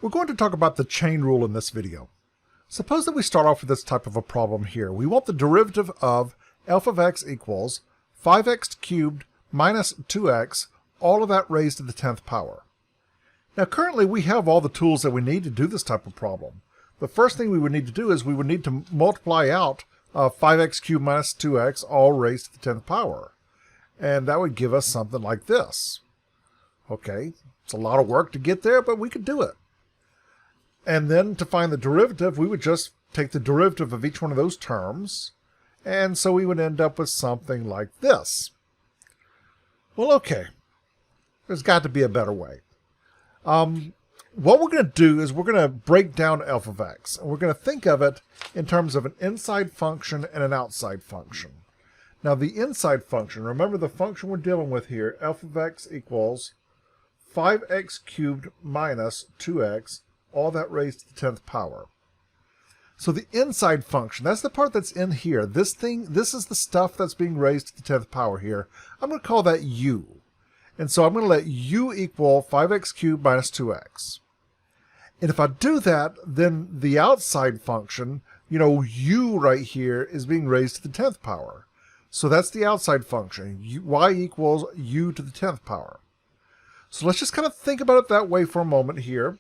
We're going to talk about the chain rule in this video. Suppose that we start off with this type of a problem here. We want the derivative of f of x equals 5x cubed minus 2x, all of that raised to the 10th power. Now currently we have all the tools that we need to do this type of problem. The first thing we would need to do is we would need to multiply out 5x cubed minus 2x, all raised to the 10th power. And that would give us something like this. Okay, it's a lot of work to get there, but we could do it. And then to find the derivative, we would just take the derivative of each one of those terms, and so we would end up with something like this. Well, okay, there's got to be a better way. What we're going to do is we're going to break down f of x, and we're going to think of it in terms of an inside function and an outside function. Now the inside function, remember the function we're dealing with here, f of x equals 5x cubed minus 2x, all that raised to the 10th power. So the inside function, that's the part that's in here. This is the stuff that's being raised to the 10th power here. I'm going to call that u. And so I'm going to let u equal 5x cubed minus 2x. And if I do that, then the outside function, u right here is being raised to the 10th power. So that's the outside function, y equals u to the 10th power. So let's just kind of think about it that way for a moment here.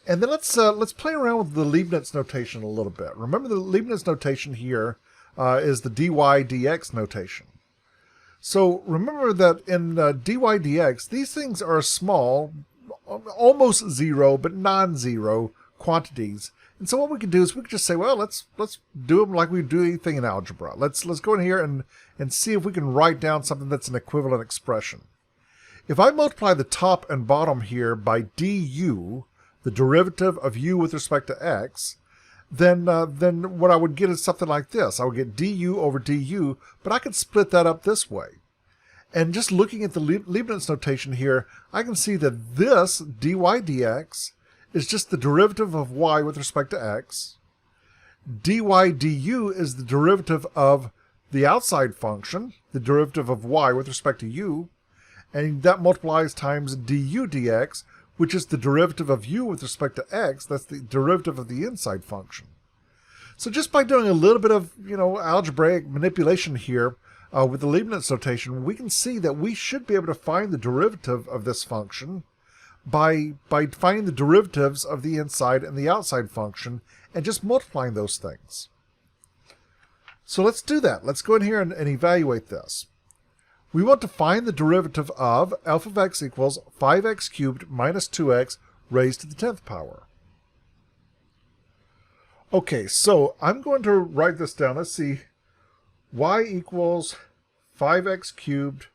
And then let's play around with the Leibniz notation a little bit. Remember the Leibniz notation here is the dy dx notation. So remember that in dy dx, these things are small, almost zero, but non-zero quantities. And so what we could do is we could just say, well, let's do them like we do anything in algebra. Let's go in here and see if we can write down something that's an equivalent expression. If I multiply the top and bottom here by du, the derivative of u with respect to x, then what I would get is something like this. I would get du over du, but I could split that up this way. And just looking at the Leibniz notation here, I can see that this dy dx is just the derivative of y with respect to x. dy du is the derivative of the outside function, the derivative of y with respect to u, and that multiplies times du dx, which is the derivative of u with respect to x. That's the derivative of the inside function. So just by doing a little bit of algebraic manipulation here with the Leibniz notation, we can see that we should be able to find the derivative of this function by finding the derivatives of the inside and the outside function and just multiplying those things. So let's do that. Let's go in here and evaluate this. We want to find the derivative of f of x equals 5x cubed minus 2x raised to the 10th power. Okay, so I'm going to write this down. Let's see. Y equals 5x cubed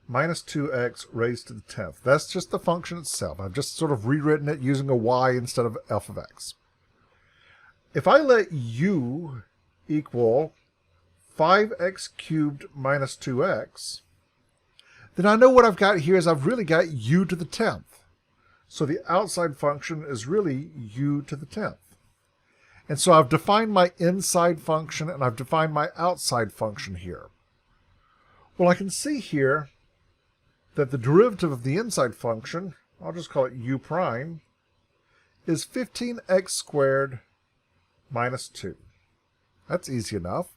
minus 2x raised to the 10th. That's just the function itself. I've just sort of rewritten it using a y instead of f of x. If I let u equal 5x cubed minus 2x, then I know what I've got here is I've really got u to the 10th. So the outside function is really u to the 10th. And so I've defined my inside function and I've defined my outside function here. Well, I can see here that the derivative of the inside function, I'll just call it u prime, is 15x squared minus 2. That's easy enough.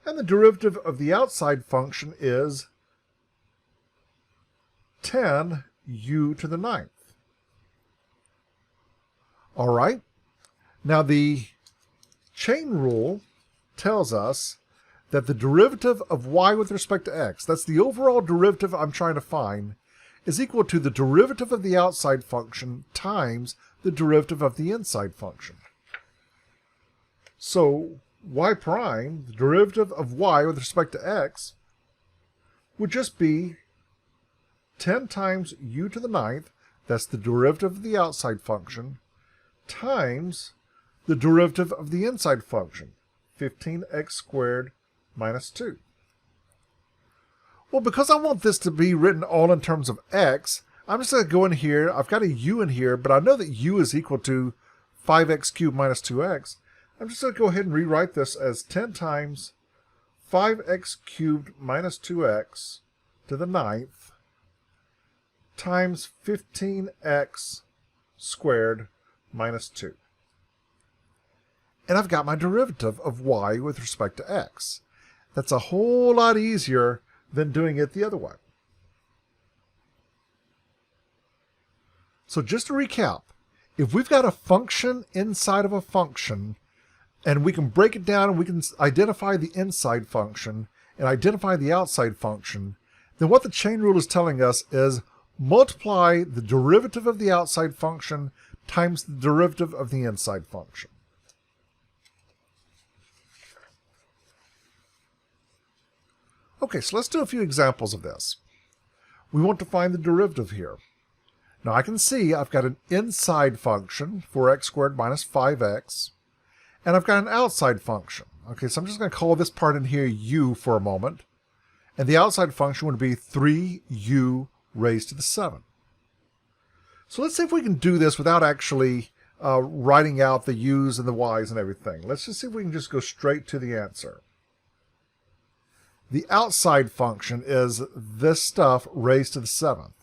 And the derivative of the outside function is 10 u to the 9th. All right. Now the chain rule tells us that the derivative of y with respect to x, that's the overall derivative I'm trying to find, is equal to the derivative of the outside function times the derivative of the inside function. So y prime, the derivative of y with respect to x, would just be 10 times u to the 9th, that's the derivative of the outside function, times the derivative of the inside function, 15x squared minus 2. Well, because I want this to be written all in terms of x, I'm just going to go in here. I've got a u in here, but I know that u is equal to 5x cubed minus 2x. I'm just going to go ahead and rewrite this as 10 times 5x cubed minus 2x to the 9th times 15x squared minus 2. And I've got my derivative of y with respect to x. That's a whole lot easier than doing it the other way. So just to recap, if we've got a function inside of a function, and we can break it down and we can identify the inside function and identify the outside function, then what the chain rule is telling us is multiply the derivative of the outside function times the derivative of the inside function. Okay, so let's do a few examples of this. We want to find the derivative here. Now I can see I've got an inside function, 4x squared minus 5x, and I've got an outside function. Okay, so I'm just going to call this part in here u for a moment, and the outside function would be 3u raised to the 7. So let's see if we can do this without actually writing out the u's and the y's and everything. Let's just see if we can just go straight to the answer. The outside function is this stuff raised to the 7th.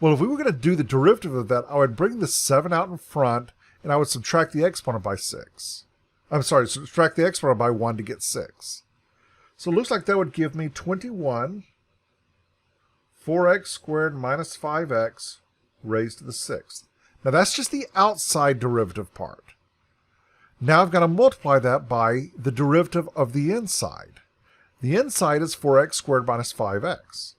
Well, if we were going to do the derivative of that, I would bring the 7 out in front, and I would subtract the exponent by 6. I'm sorry, subtract the exponent by 1 to get 6. So it looks like that would give me 21, 4x squared minus 5x raised to the 6th. Now that's just the outside derivative part. Now I've got to multiply that by the derivative of the inside. The inside is 4x squared minus 5x.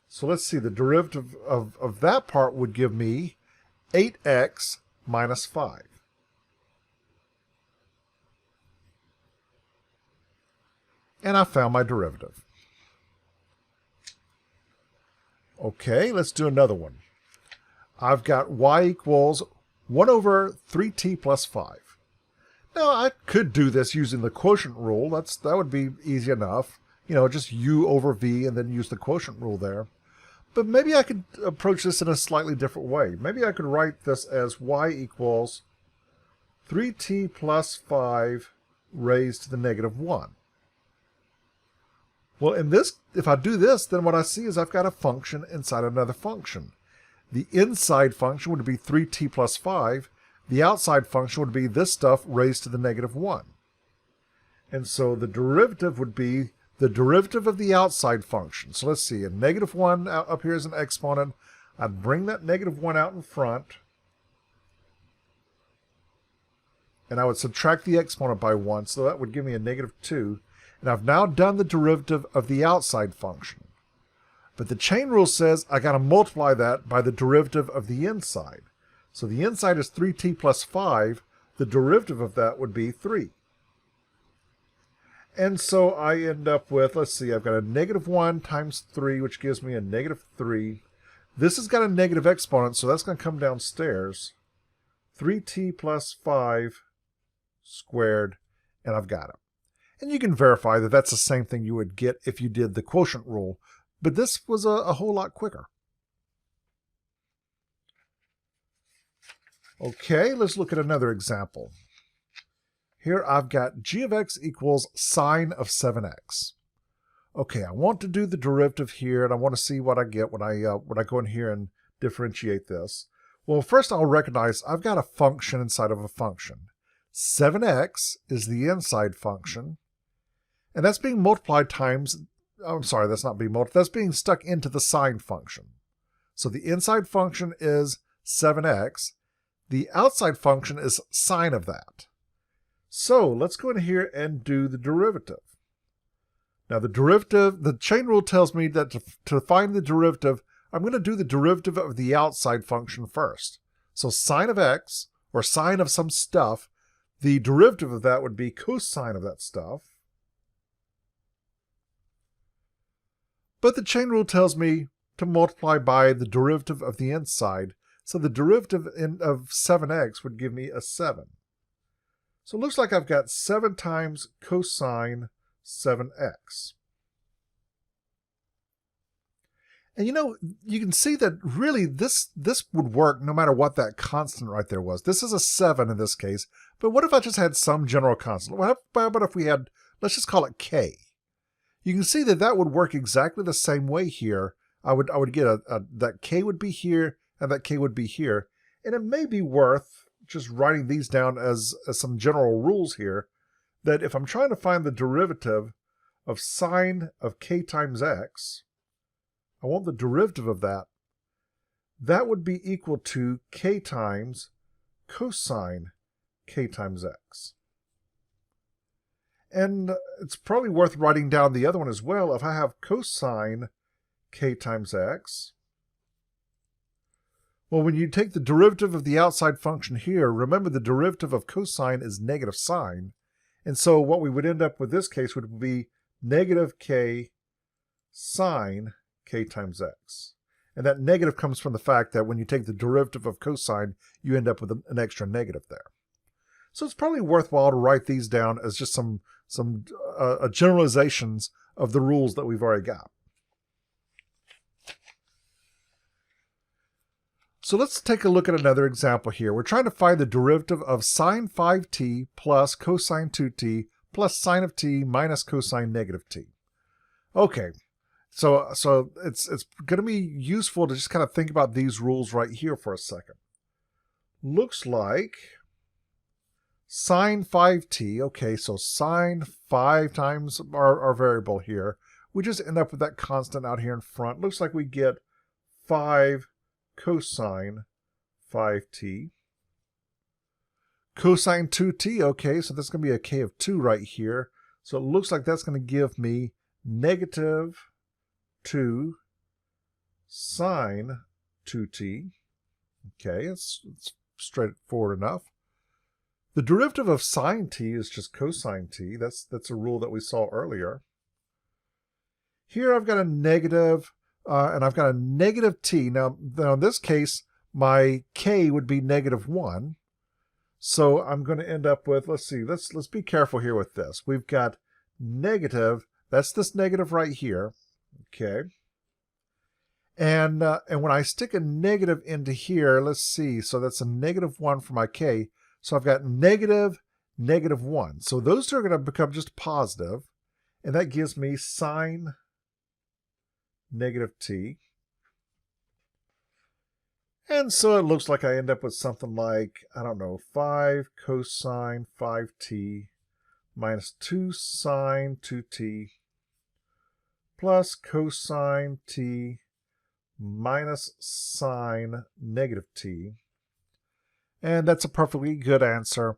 So let's see, the derivative of that part would give me 8x minus 5. And I found my derivative. Okay, let's do another one. I've got y equals 1 over 3t plus 5. Now, I could do this using the quotient rule. That would be easy enough. You know, just u over v and then use the quotient rule there. But maybe I could approach this in a slightly different way. Maybe I could write this as y equals 3t plus 5 raised to the negative 1. Well, in this, if I do this, then what I see is I've got a function inside another function. The inside function would be 3t plus 5. The outside function would be this stuff raised to the negative 1. And so the derivative would be the derivative of the outside function. So let's see, a negative 1 up here is an exponent. I'd bring that negative 1 out in front, and I would subtract the exponent by 1, so that would give me a negative 2. And I've now done the derivative of the outside function. But the chain rule says I got to multiply that by the derivative of the inside. So the inside is 3t plus 5. The derivative of that would be 3. And so I end up with, let's see, I've got a negative 1 times 3, which gives me a negative 3. This has got a negative exponent, so that's going to come downstairs. 3t plus 5 squared, and I've got it. And you can verify that that's the same thing you would get if you did the quotient rule, but this was a whole lot quicker. Okay, let's look at another example. Here I've got g of x equals sine of 7x. Okay, I want to do the derivative here, and I want to see what I get when I go in here and differentiate this. Well, first I'll recognize I've got a function inside of a function. 7x is the inside function, and that's being multiplied times, I'm sorry, that's not being multiplied, that's being stuck into the sine function. So the inside function is 7x. The outside function is sine of that. So let's go in here and do the derivative. Now the derivative, the chain rule tells me that to find the derivative, I'm going to do the derivative of the outside function first. So sine of x, or sine of some stuff, the derivative of that would be cosine of that stuff. But the chain rule tells me to multiply by the derivative of the inside, so the derivative of 7x would give me a 7. So it looks like I've got 7 times cosine 7x. And you know, you can see that really this would work no matter what that constant right there was. This is a 7 in this case, but what if I just had some general constant? How about if we had, let's just call it k? You can see that that would work exactly the same way here. I would get that k would be here, and that k would be here. And it may be worth just writing these down as some general rules here, that if I'm trying to find the derivative of sine of k times x, I want the derivative of that. That would be equal to k times cosine k times x. And it's probably worth writing down the other one as well. If I have cosine k times x, well, when you take the derivative of the outside function here, remember the derivative of cosine is negative sine. And so what we would end up with this case would be negative k sine k times x. And that negative comes from the fact that when you take the derivative of cosine, you end up with an extra negative there. So it's probably worthwhile to write these down as just some generalizations of the rules that we've already got. So let's take a look at another example here. We're trying to find the derivative of sine 5t plus cosine 2t plus sine of t minus cosine negative t. Okay, so it's going to be useful to just kind of think about these rules right here for a second. Looks like sine 5t, okay, so sine 5 times our variable here. We just end up with that constant out here in front. Looks like we get 5 cosine 5t. Cosine 2t, okay, so that's going to be a k of 2 right here. So it looks like that's going to give me negative 2 sine 2t. Okay, it's straightforward enough. The derivative of sine t is just cosine t. That's a rule that we saw earlier. Here I've got a negative, and I've got a negative t. Now in this case, my k would be negative 1. So I'm going to end up with, let's see, let's be careful here with this. We've got negative, that's this negative right here, okay? And when I stick a negative into here, let's see, so that's a negative 1 for my k. So I've got negative, negative 1. So those two are going to become just positive, and that gives me sine negative t. And so it looks like I end up with something like, I don't know, 5 cosine 5t minus 2 sine 2t plus cosine t minus sine negative t. And that's a perfectly good answer.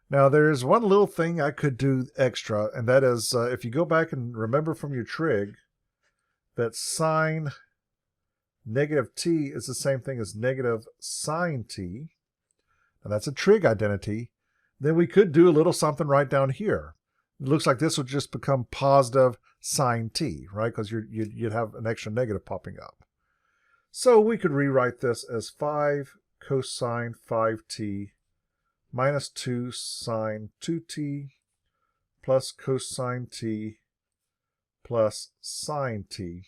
Now there's one little thing I could do extra, and that is if you go back and remember from your trig that sine negative t is the same thing as negative sine t, and that's a trig identity, then we could do a little something right down here. It looks like this would just become positive sine t, right? Because you'd have an extra negative popping up. So we could rewrite this as 5 cosine 5t minus 2 sine 2t plus cosine t plus sine t.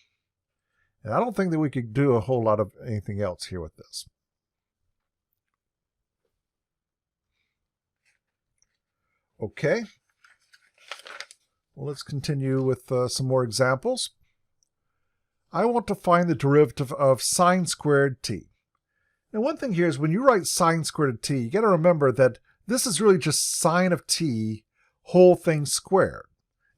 And I don't think that we could do a whole lot of anything else here with this. Okay. Well, let's continue with some more examples. I want to find the derivative of sine squared t. Now one thing here is when you write sine squared of t, you got to remember that this is really just sine of t whole thing squared.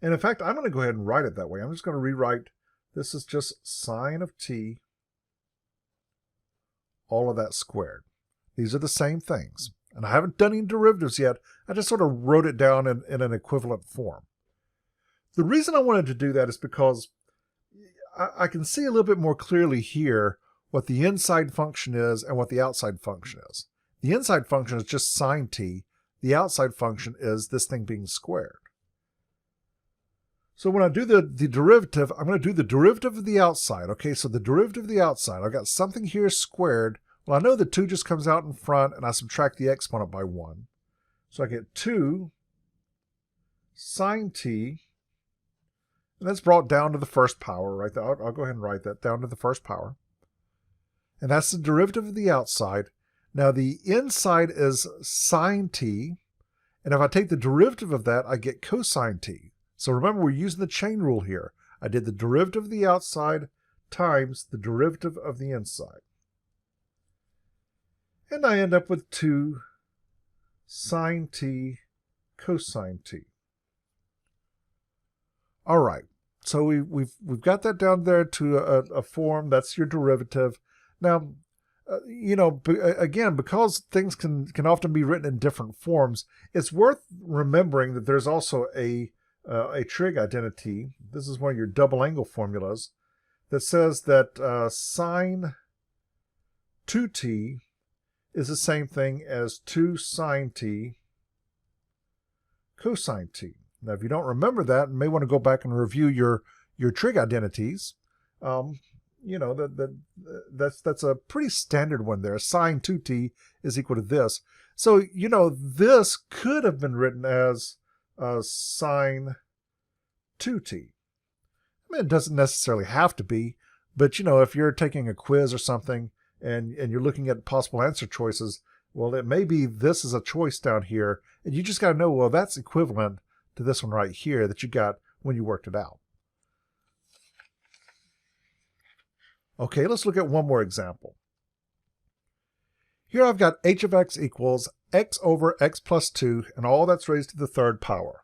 And in fact, I'm going to go ahead and write it that way. I'm just going to rewrite this is just sine of t, all of that squared. These are the same things. And I haven't done any derivatives yet. I just sort of wrote it down in an equivalent form. The reason I wanted to do that is because I can see a little bit more clearly here what the inside function is and what the outside function is. The inside function is just sine t. The outside function is this thing being squared. So when I do the derivative, I'm going to do the derivative of the outside. Okay, so the derivative of the outside, I've got something here squared. Well, I know the 2 just comes out in front, and I subtract the exponent by 1. So I get 2 sine t, and that's brought down to the first power, right there. I'll go ahead and write that down to the first power. And that's the derivative of the outside. Now the inside is sine t, and if I take the derivative of that, I get cosine t. So remember, we're using the chain rule here. I did the derivative of the outside times the derivative of the inside. And I end up with 2 sine t cosine t. All right, so we've got that down there to a form. That's your derivative. Now, again, because things can often be written in different forms, it's worth remembering that there's also a trig identity. This is one of your double angle formulas that says that sine 2t is the same thing as 2 sine t cosine t. Now, if you don't remember that, you may want to go back and review your trig identities. That's a pretty standard one there. Sine 2t is equal to this. So, this could have been written as sine 2t. I mean, it doesn't necessarily have to be, but, if you're taking a quiz or something and you're looking at possible answer choices, well, it may be this is a choice down here, and you just got to know, well, that's equivalent to this one right here that you got when you worked it out. Okay, let's look at one more example. Here I've got h of x equals x over x plus 2, and all that's raised to the third power.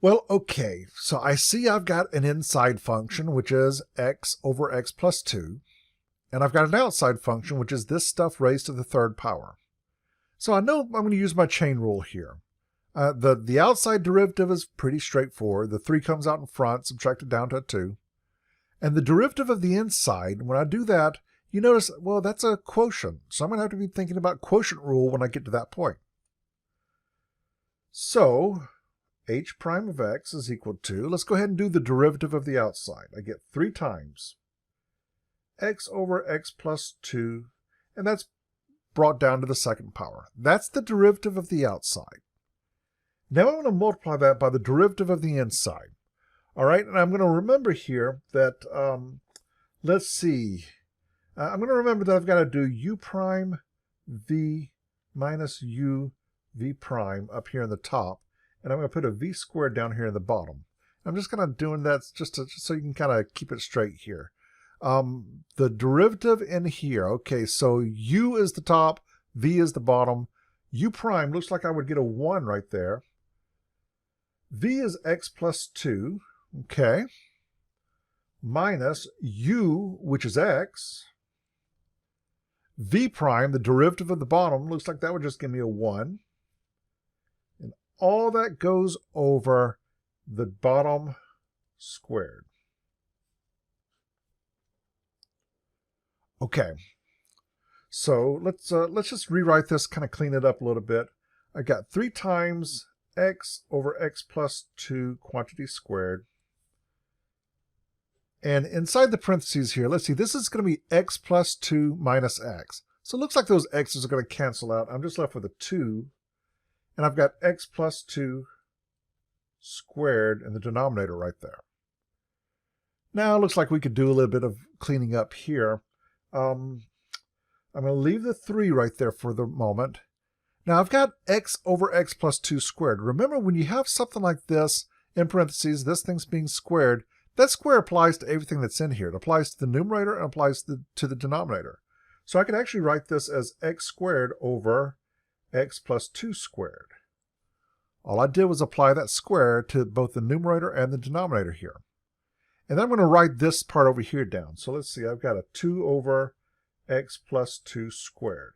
Well, okay, so I see I've got an inside function, which is x over x plus 2, and I've got an outside function, which is this stuff raised to the third power. So I know I'm going to use my chain rule here. The outside derivative is pretty straightforward. The 3 comes out in front, subtracted down to a 2. And the derivative of the inside, when I do that, you notice, well, that's a quotient. So I'm going to have to be thinking about quotient rule when I get to that point. So h prime of x is equal to, let's go ahead and do the derivative of the outside. I get 3 times x over x plus 2, and that's brought down to the second power. That's the derivative of the outside. Now I'm going to multiply that by the derivative of the inside. All right, and I'm going to remember here that, let's see, I'm going to remember that I've got to do u prime v minus u v prime up here in the top, and I'm going to put a v squared down here in the bottom. I'm just kind of doing that just so you can kind of keep it straight here. The derivative in here, okay, so u is the top, v is the bottom. U prime looks like I would get a 1 right there. V is x plus 2, okay, minus u, which is x. V prime, the derivative of the bottom, looks like that would just give me a 1. And all that goes over the bottom squared. Okay, so let's just rewrite this, kind of clean it up a little bit. I got 3 times x over x plus 2 quantity squared. And inside the parentheses here, let's see, this is going to be x plus 2 minus x. So it looks like those x's are going to cancel out. I'm just left with a 2. And I've got x plus 2 squared in the denominator right there. Now it looks like we could do a little bit of cleaning up here. I'm going to leave the 3 right there for the moment. Now I've got x over x plus 2 squared. Remember, when you have something like this, in parentheses, this thing's being squared, that square applies to everything that's in here. It applies to the numerator and applies to the denominator. So I can actually write this as x squared over x plus 2 squared. All I did was apply that square to both the numerator and the denominator here. And then I'm going to write this part over here down. So let's see, I've got a 2 over x plus 2 squared.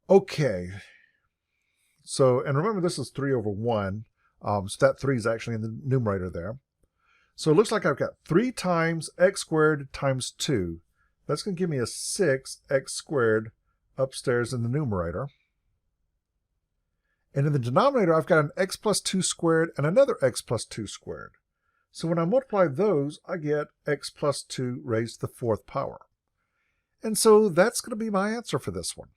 Okay, so, and remember this is 3 over 1, so that 3 is actually in the numerator there. So it looks like I've got 3 times x squared times 2. That's going to give me a 6x squared upstairs in the numerator. And in the denominator, I've got an x plus 2 squared and another x plus 2 squared. So when I multiply those, I get x plus 2 raised to the 4th power. And so that's going to be my answer for this one.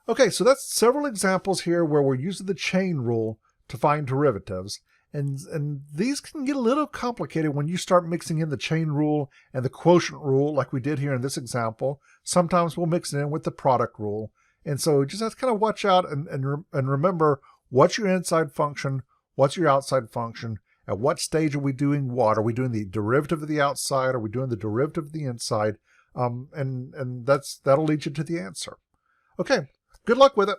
Okay, so that's several examples here where we're using the chain rule to find derivatives. And these can get a little complicated when you start mixing in the chain rule and the quotient rule like we did here in this example. Sometimes we'll mix it in with the product rule. And so you just have to kind of watch out and remember what's your inside function, what's your outside function, at what stage are we doing what? Are we doing the derivative of the outside? Are we doing the derivative of the inside? And that'll lead you to the answer. Okay, good luck with it.